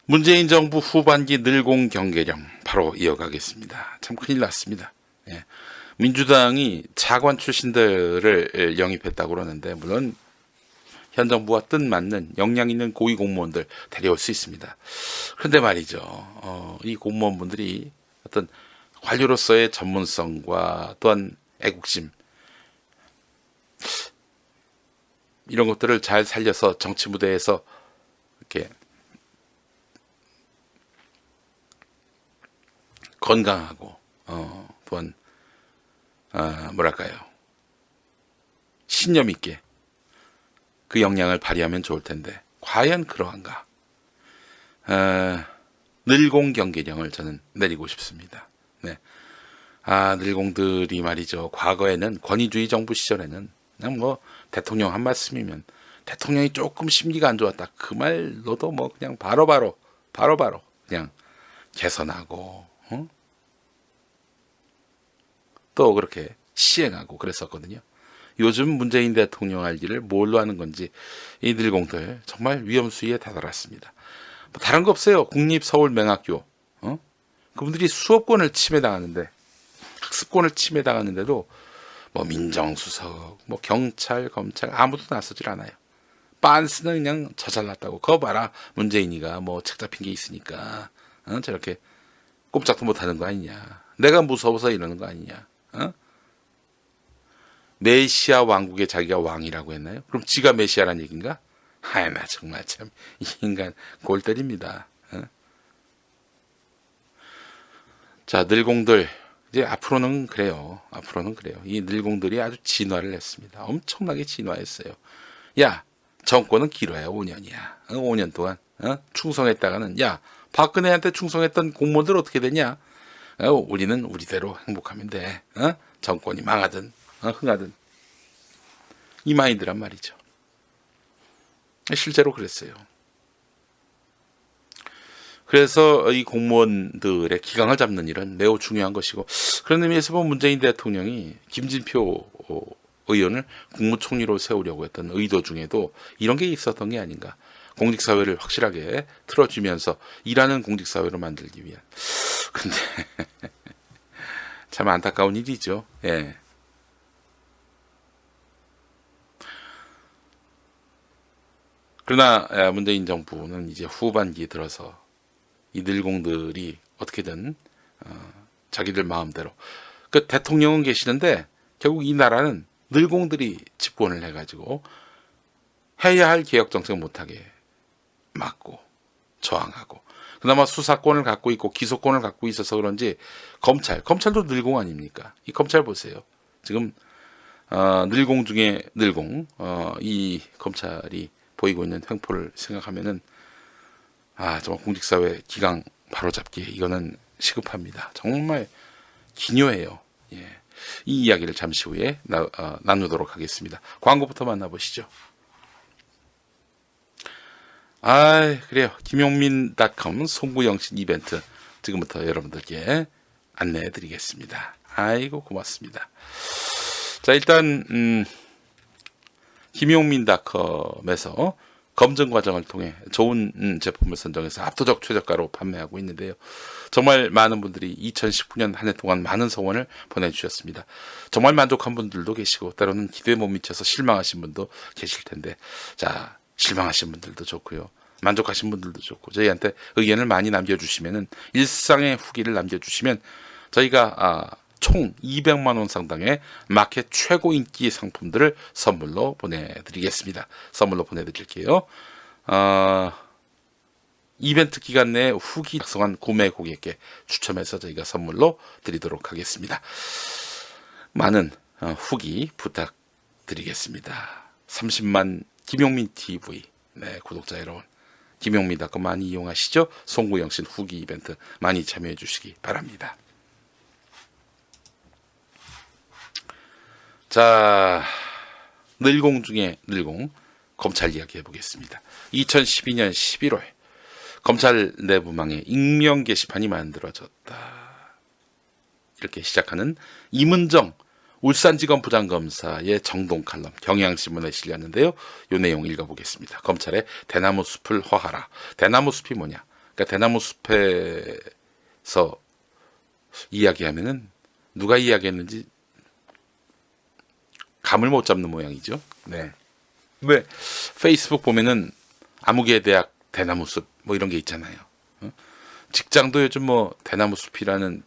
문재인 정부 후반기 늘공 경계령 바로 이어가겠습니다. 참 큰일 났습니다. 예. 민주당이 차관 출신들을 영입했다고 그러는데 물론 현 정부와 뜻맞는 역량 있는 고위 공무원들 데려올 수 있습니다. 그런데 말이죠. 이 공무원분들이 어떤 관료로서의 전문성과 또한 애국심 이런 것들을 잘 살려서 정치 무대에서 이렇게 건강하고 또한 뭐랄까요, 신념 있게 그 역량을 발휘하면 좋을 텐데 과연 그러한가? 늘공 경계령을 저는 내리고 싶습니다. 네. 늘공들이 말이죠. 과거에는 권위주의 정부 시절에는 그냥 뭐 대통령 한 말씀이면 대통령이 조금 심기가 안 좋았다 그 말로도 뭐 그냥 바로바로 그냥 개선하고 또 그렇게 시행하고 그랬었거든요. 요즘 문재인 대통령 할 일을 뭘로 하는 건지 이 늘공들 정말 위험수위에 다다랐습니다. 뭐 다른 거 없어요. 국립서울맹학교 그분들이 수업권을 침해당하는데 학습권을 침해당하는데도 뭐 민정수석, 뭐 경찰, 검찰 아무도 나서질 않아요. 빤스는 그냥 저 잘났다고 거 봐라 문재인이가 뭐 책 잡힌 게 있으니까 저렇게 꼼짝도 못하는 거 아니냐. 내가 무서워서 이러는 거 아니냐. 메시아 왕국의 자기가 왕이라고 했나요? 그럼 지가 메시아란 얘기인가? 나 정말 참 이 인간 골 때립니다. 자, 늘공들 이제 앞으로는 그래요. 이 늘공들이 아주 진화를 했습니다. 엄청나게 진화했어요. 야, 정권은 길어야 5년이야. 5년 동안 충성했다가는 야, 박근혜한테 충성했던 공무원들 어떻게 되냐? 우리는 우리대로 행복하면 돼. 정권이 망하든 흥하든 이 마인드란 말이죠. 실제로 그랬어요. 그래서 이 공무원들의 기강을 잡는 일은 매우 중요한 것이고 그런 의미에서 보면 문재인 대통령이 김진표 의원을 국무총리로 세우려고 했던 의도 중에도 이런 게 있었던 게 아닌가. 공직사회를 확실하게 틀어주면서 일하는 공직사회로 만들기 위한. 근데 참 안타까운 일이죠. 예. 그러나 문재인 정부는 이제 후반기에 들어서 이 늘공들이 어떻게든 자기들 마음대로 그 대통령은 계시는데 결국 이 나라는 늘공들이 집권을 해가지고 해야 할 개혁 정책 못하게 막고 저항하고 그나마 수사권을 갖고 있고 기소권을 갖고 있어서 그런지 검찰도 늘공 아닙니까? 이 검찰 보세요. 지금 늘공 중에 늘공 이 검찰이 보이고 있는 횡포를 생각하면은 정말 공직사회 기강 바로잡기 이거는 시급합니다. 정말 기묘해요. 예. 이 이야기를 잠시 후에 나누도록 하겠습니다. 광고부터 만나보시죠. 그래요. 김용민.com 송구영신 이벤트 지금부터 여러분들께 안내해 드리겠습니다. 아이고 고맙습니다. 자, 일단 김용민.com에서 검증 과정을 통해 좋은 제품을 선정해서 압도적 최저가로 판매하고 있는데요. 정말 많은 분들이 2019년 한 해 동안 많은 성원을 보내주셨습니다. 정말 만족한 분들도 계시고 때로는 기대에 못 미쳐서 실망하신 분도 계실 텐데 자, 실망하신 분들도 좋고요. 만족하신 분들도 좋고 저희한테 의견을 많이 남겨주시면은 일상의 후기를 남겨주시면 저희가 총 200만 원 상당의 마켓 최고 인기 상품들을 선물로 보내드리겠습니다. 선물로 보내드릴게요. 이벤트 기간 내에 후기 작성한 구매 고객께 추첨해서 저희가 선물로 드리도록 하겠습니다. 많은 후기 부탁드리겠습니다. 30만 김용민 TV 구독자 여러분 김용민.com 많이 이용하시죠. 송구영신 후기 이벤트 많이 참여해 주시기 바랍니다. 자, 늘공 중에 늘공 검찰 이야기 해보겠습니다. 2012년 11월 검찰 내부망에 익명 게시판이 만들어졌다. 이렇게 시작하는 이문정 울산지검 부장검사의 정동 칼럼 경향신문에 실렸는데요. 이 내용 읽어보겠습니다. 검찰의 대나무 숲을 허하라. 대나무 숲이 뭐냐? 그러니까 대나무 숲에서 이야기하면은 누가 이야기했는지 감을 못 잡는 모양이죠. 네. 왜 페이스북 보면은 아무개 대학 대나무 숲 뭐 이런 게 있잖아요. 직장도 요즘 뭐 대나무 숲이라는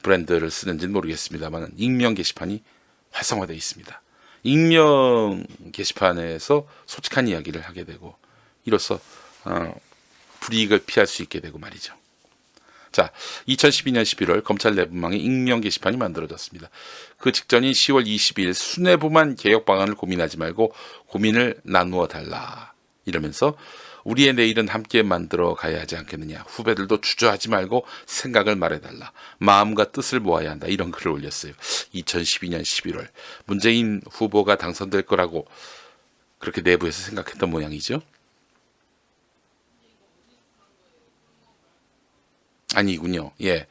브랜드를 쓰는지는 모르겠습니다만 익명 게시판이 활성화되어 있습니다. 익명 게시판에서 솔직한 이야기를 하게 되고 이로써 불이익을 피할 수 있게 되고 말이죠. 자, 2012년 11월 검찰 내부망에 익명 게시판이 만들어졌습니다. 그 직전인 10월 22일 수뇌부만 개혁 방안을 고민하지 말고 고민을 나누어 달라 이러면서 우리의 내일은 함께 만들어 가야 하지 않겠느냐. 후배들도 주저하지 말고 생각을 말해달라. 마음과 뜻을 모아야 한다. 이런 글을 올렸어요. 2012년 11월 문재인 후보가 당선될 거라고 그렇게 내부에서 생각했던 모양이죠. 아니군요. 예.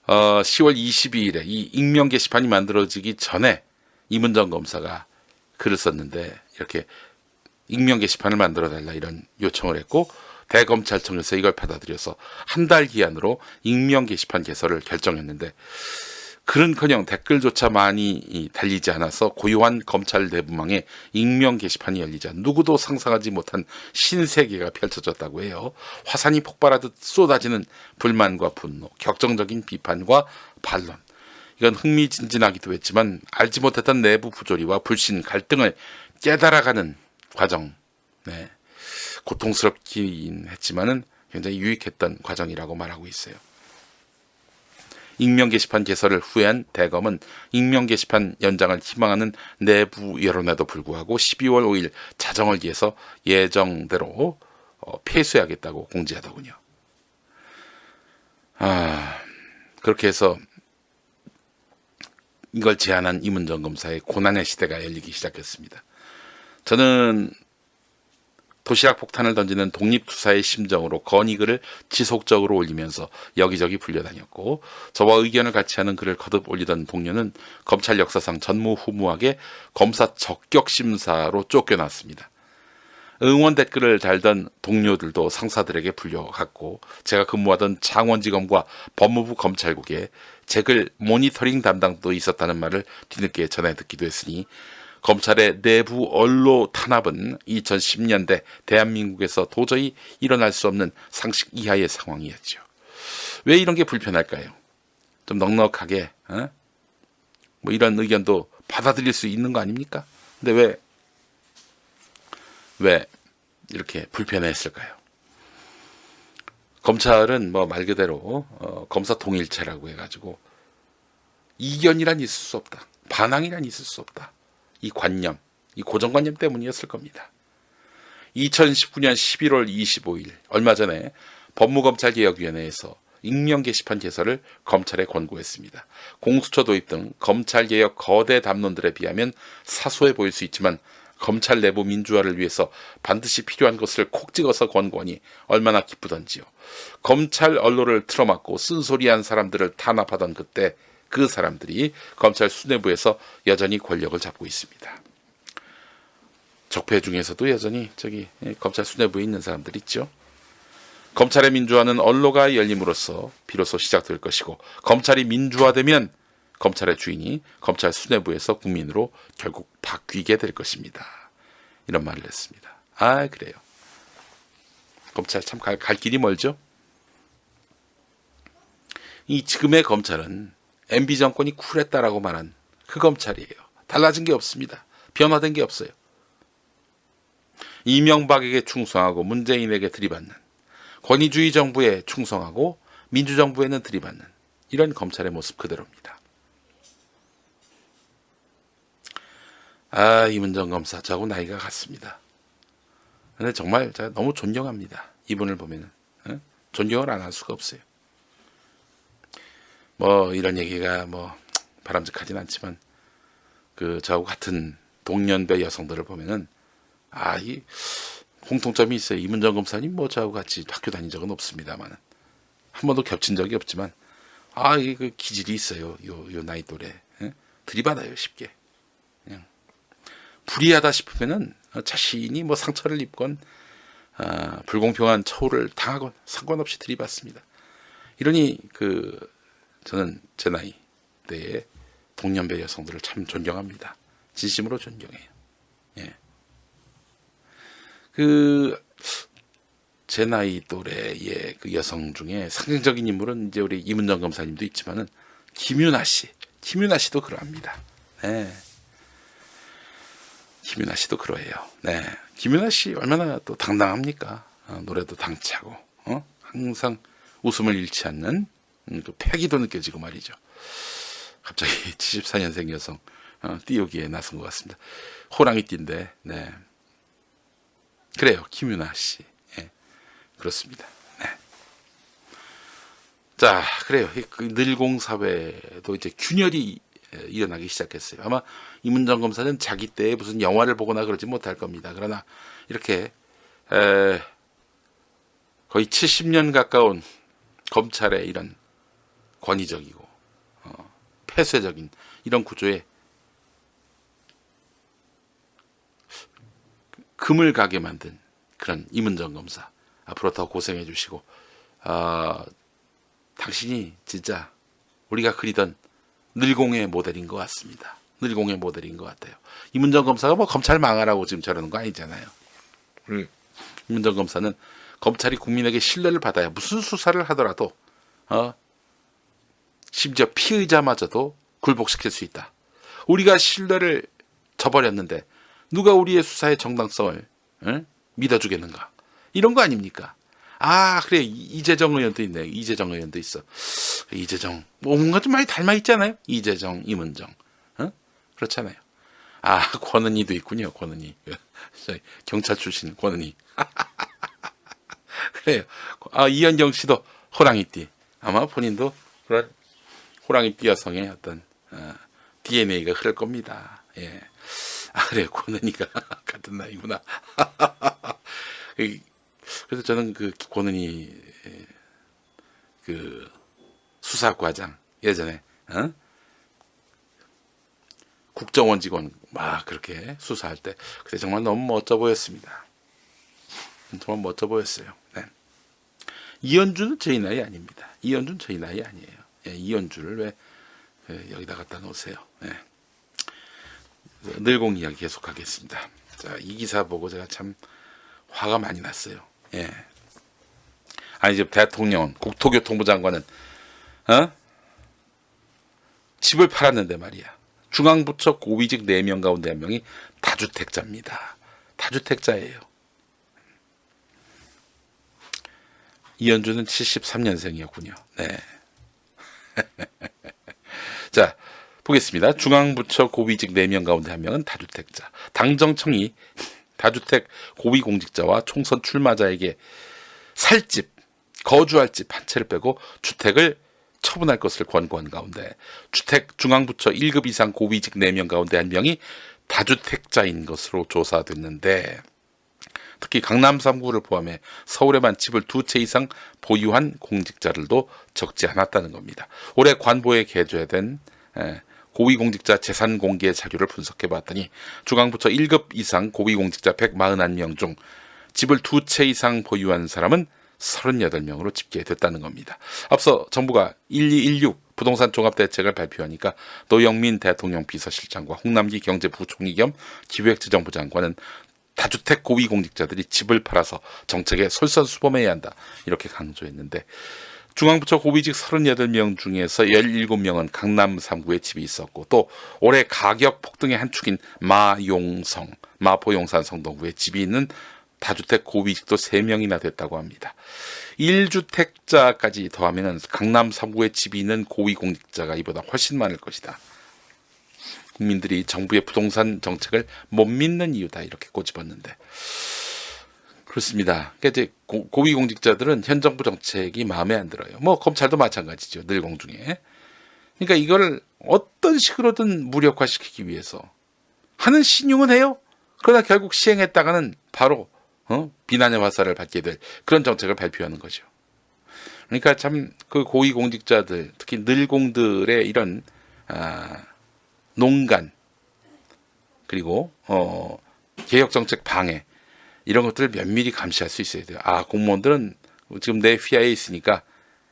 10월 22일에 이 익명 게시판이 만들어지기 전에 이문정 검사가 글을 썼는데 이렇게 익명 게시판을 만들어달라 이런 요청을 했고 대검찰청에서 이걸 받아들여서 한 달 기한으로 익명 게시판 개설을 결정했는데 글은커녕 댓글조차 많이 달리지 않아서 고요한 검찰 내부망에 익명 게시판이 열리자 누구도 상상하지 못한 신세계가 펼쳐졌다고 해요. 화산이 폭발하듯 쏟아지는 불만과 분노, 격정적인 비판과 반론. 이건 흥미진진하기도 했지만 알지 못했던 내부 부조리와 불신, 갈등을 깨달아가는 과정. 네. 고통스럽긴 했지만은 굉장히 유익했던 과정이라고 말하고 있어요. 익명 게시판 개설을 후회한 대검은 익명 게시판 연장을 희망하는 내부 여론에도 불구하고 12월 5일 자정을 기해서 예정대로 폐쇄하겠다고 공지하더군요. 그렇게 해서 이걸 제안한 이문정 검사의 고난의 시대가 열리기 시작했습니다. 저는 도시락 폭탄을 던지는 독립투사의 심정으로 건의글을 지속적으로 올리면서 여기저기 불려다녔고 저와 의견을 같이 하는 글을 거듭 올리던 동료는 검찰 역사상 전무후무하게 검사 적격심사로 쫓겨났습니다. 응원 댓글을 달던 동료들도 상사들에게 불려갔고 제가 근무하던 창원지검과 법무부 검찰국에 제 글 모니터링 담당도 있었다는 말을 뒤늦게 전해 듣기도 했으니 검찰의 내부 언로 탄압은 2010년대 대한민국에서 도저히 일어날 수 없는 상식 이하의 상황이었죠. 왜 이런 게 불편할까요? 좀 넉넉하게 뭐 이런 의견도 받아들일 수 있는 거 아닙니까? 근데 왜 이렇게 불편했을까요? 검찰은 뭐 말 그대로 검사 동일체라고 해가지고 이견이란 있을 수 없다. 반항이란 있을 수 없다. 이 관념, 이 고정관념 때문이었을 겁니다. 2019년 11월 25일 얼마 전에 법무검찰개혁위원회에서 익명 게시판 개설을 검찰에 권고했습니다. 공수처 도입 등 검찰개혁 거대 담론들에 비하면 사소해 보일 수 있지만 검찰 내부 민주화를 위해서 반드시 필요한 것을 콕 찍어서 권고하니 얼마나 기쁘던지요. 검찰 언론을 틀어막고 쓴소리한 사람들을 탄압하던 그때 그 사람들이 검찰 수뇌부에서 여전히 권력을 잡고 있습니다. 적폐 중에서도 여전히 검찰 수뇌부에 있는 사람들 있죠. 검찰의 민주화는 언로가 열림으로써 비로소 시작될 것이고 검찰이 민주화되면 검찰의 주인이 검찰 수뇌부에서 국민으로 결국 바뀌게 될 것입니다. 이런 말을 했습니다. 그래요. 검찰 참 갈 길이 멀죠. 이 지금의 검찰은 MB 정권이 쿨했다라고 말한 그 검찰이에요. 달라진 게 없습니다. 변화된 게 없어요. 이명박에게 충성하고 문재인에게 들이받는 권위주의 정부에 충성하고 민주정부에는 들이받는 이런 검찰의 모습 그대로입니다. 이문정 검사 저하고 나이가 같습니다. 근데 정말 제가 너무 존경합니다. 이분을 보면은 존경을 안 할 수가 없어요. 뭐 이런 얘기가 뭐 바람직하진 않지만 저하고 같은 동년배 여성들을 보면은 이 공통점이 있어요. 이문정 검사님 뭐 저하고 같이 학교 다닌 적은 없습니다만 한 번도 겹친 적이 없지만 이 기질이 있어요. 요 나이 또래 들이받아요 쉽게. 그냥 불이하다 싶으면은 자신이 뭐 상처를 입건 불공평한 처우를 당하건 상관없이 들이받습니다. 이러니 저는 제 나이 때의 동년배 여성들을 참 존경합니다. 진심으로 존경해요. 예. 제 나이 또래의 그 여성 중에 상징적인 인물은 이제 우리 이문정 검사님도 있지만은 김윤아 씨도 그러합니다. 네. 김윤아 씨도 그러해요. 네. 김윤아 씨 얼마나 또 당당합니까? 노래도 당차고, 항상 웃음을 잃지 않는 그 패기도 느껴지고 말이죠. 갑자기 74년생 여성 띄우기에 나선 것 같습니다. 호랑이띠인데, 네. 그래요, 김윤아 씨. 예. 그렇습니다. 네. 자, 그래요. 그 늘공 사회도 이제 균열이 일어나기 시작했어요. 아마 이문정 검사는 자기 때에 무슨 영화를 보거나 그러지 못할 겁니다. 그러나 이렇게 거의 70년 가까운 검찰의 이런 권위적이고 폐쇄적인 이런 구조에 금을 가게 만든 그런 이문정 검사, 앞으로 더 고생해 주시고, 당신이 진짜 우리가 그리던 늘공의 모델인 것 같습니다. 늘공의 모델인 것 같아요. 이문정 검사가 뭐 검찰 망하라고 지금 저러는 거 아니잖아요. 이문정 검사는 검찰이 국민에게 신뢰를 받아야 무슨 수사를 하더라도 심지어 피의자마저도 굴복시킬 수 있다. 우리가 신뢰를 저버렸는데 누가 우리의 수사의 정당성을 믿어주겠는가? 이런 거 아닙니까? 그래, 이재정 의원도 있네요. 이재정 의원도 있어. 이재정 뭔가 좀 많이 닮아 있잖아요. 이재정, 이문정, 그렇잖아요. 권은희도 있군요. 권은희, 경찰 출신 권은희. 그래요. 이현경 씨도 호랑이띠. 아마 본인도 그런 호랑이띠 여성의 어떤 DNA가 흐를 겁니다. 예. 그래, 권은희가 같은 나이구나. 그래서 저는 그 권은희 그 수사과장 예전에 국정원 직원 막 그렇게 수사할 때 그때 정말 너무 멋져 보였습니다. 정말 멋져 보였어요. 네. 이현주는 저희 나이 아닙니다. 이현주는 저희 나이 아니에요. 예, 이현주를 왜 여기다 갖다 놓으세요. 네. 늘공 이야기 계속하겠습니다. 자, 이 기사 보고 제가 참 화가 많이 났어요. 예. 이제 대통령은, 국토교통부 장관은 집을 팔았는데 말이야. 중앙부처 고위직 4명 가운데 1명이 다주택자입니다. 다주택자예요. 이현주는 73년생이었군요. 네. 자, 보겠습니다. 중앙부처 고위직 4명 가운데 1명은 다주택자. 당정청이 다주택 고위공직자와 총선 출마자에게 살 집, 거주할 집 한 채를 빼고 주택을 처분할 것을 권고한 가운데 주택 중앙부처 1급 이상 고위직 4명 가운데 1명이 다주택자인 것으로 조사됐는데, 특히 강남 3구를 포함해 서울에만 집을 2채 이상 보유한 공직자들도 적지 않았다는 겁니다. 올해 관보에 게재된 고위공직자 재산 공개 자료를 분석해 봤더니 중앙부처 1급 이상 고위공직자 141명 중 집을 2채 이상 보유한 사람은 38명으로 집계됐다는 겁니다. 앞서 정부가 1216 부동산 종합대책을 발표하니까 노영민 대통령 비서실장과 홍남기 경제부총리 겸 기획재정부 장관은 다주택 고위공직자들이 집을 팔아서 정책에 솔선수범해야 한다, 이렇게 강조했는데, 중앙부처 고위직 38명 중에서 17명은 강남 3구에 집이 있었고, 또 올해 가격 폭등의 한 축인 마포용산 성동구에 집이 있는 다주택 고위직도 3명이나 됐다고 합니다. 1주택자까지 더하면 강남 3구에 집이 있는 고위공직자가 이보다 훨씬 많을 것이다. 국민들이 정부의 부동산 정책을 못 믿는 이유다, 이렇게 꼬집었는데, 그렇습니다. 그러니까 이제 고위공직자들은 현 정부 정책이 마음에 안 들어요. 뭐 검찰도 마찬가지죠. 늘공 중에. 그러니까 이걸 어떤 식으로든 무력화시키기 위해서 하는 신용은 해요. 그러나 결국 시행했다가는 바로 비난의 화살을 받게 될 그런 정책을 발표하는 거죠. 그러니까 참 그 고위공직자들, 특히 늘공들의 이런 농간, 그리고 개혁정책 방해, 이런 것들을 면밀히 감시할 수 있어야 돼요. 아, 공무원들은 지금 내 휘하에 있으니까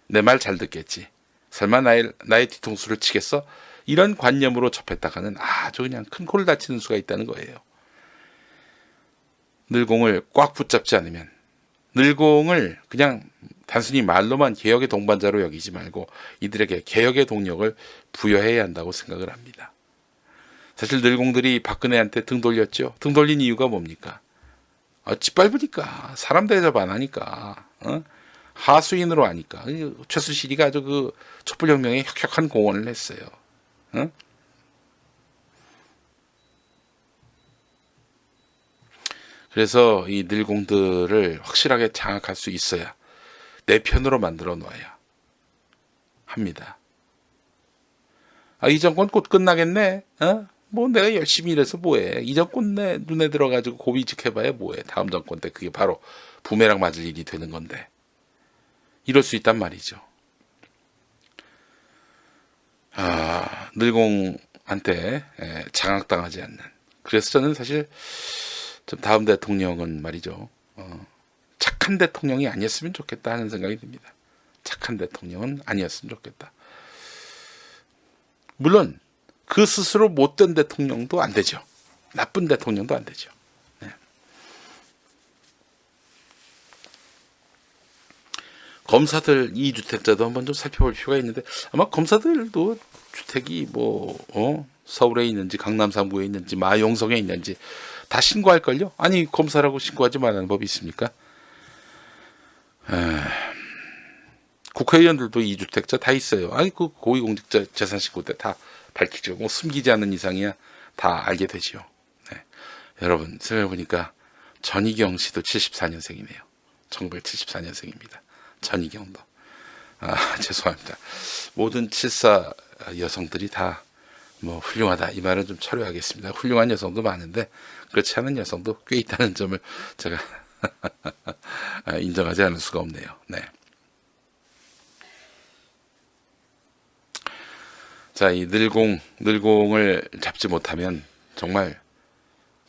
내 말 잘 듣겠지. 설마 나의 뒤통수를 치겠어? 이런 관념으로 접했다가는 아주 그냥 큰 코를 다치는 수가 있다는 거예요. 늘공을 꽉 붙잡지 않으면, 늘공을 그냥 단순히 말로만 개혁의 동반자로 여기지 말고 이들에게 개혁의 동력을 부여해야 한다고 생각을 합니다. 사실 늘공들이 박근혜한테 등 돌렸죠. 등 돌린 이유가 뭡니까? 짓밟으니까, 사람 대접 안 하니까, 하수인으로 하니까. 최순실이가 아주 그 촛불혁명에 혁혁한 공헌을 했어요. 그래서 이 늘공들을 확실하게 장악할 수 있어야 내 편으로 만들어 놓아야 합니다. 이 정권 곧 끝나겠네. 뭐 내가 열심히 일해서 뭐해. 이 정권 내 눈에 들어가지고 고비직해봐야 뭐해. 다음 정권 때 그게 바로 부메랑 맞을 일이 되는 건데. 이럴 수 있단 말이죠. 늘공한테 장악당하지 않는. 그래서 저는 사실 좀 다음 대통령은 말이죠. 착한 대통령이 아니었으면 좋겠다 하는 생각이 듭니다. 착한 대통령은 아니었으면 좋겠다. 물론 그 스스로 못된 대통령도 안 되죠. 나쁜 대통령도 안 되죠. 네. 검사들 2주택자도 한번 좀 살펴볼 필요가 있는데 아마 검사들도 주택이 서울에 있는지 강남 3구에 있는지 마용성에 있는지 다 신고할걸요? 아니 검사라고 신고하지 말라는 법이 있습니까? 국회의원들도 2주택자 다 있어요. 그 고위공직자 재산 신고 때 다 밝히죠. 뭐 숨기지 않는 이상이야 다 알게 되죠. 네. 여러분 생각해보니까 전희경 씨도 74년생이네요. 1974년생입니다. 전희경도. 죄송합니다. 모든 74 여성들이 다 훌륭하다. 이 말은 좀 철회하겠습니다. 훌륭한 여성도 많은데 그렇지 않은 여성도 꽤 있다는 점을 제가 인정하지 않을 수가 없네요. 네. 자, 이 늘공을 잡지 못하면 정말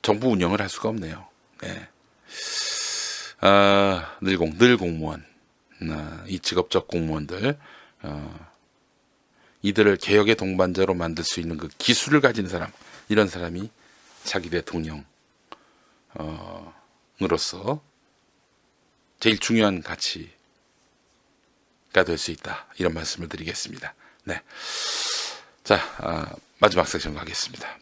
정부 운영을 할 수가 없네요. 네. 늘공무원, 이 직업적 공무원들, 이들을 개혁의 동반자로 만들 수 있는 그 기술을 가진 사람, 이런 사람이 차기 대통령으로서 제일 중요한 가치가 될 수 있다. 이런 말씀을 드리겠습니다. 네. 자, 마지막 섹션 가겠습니다.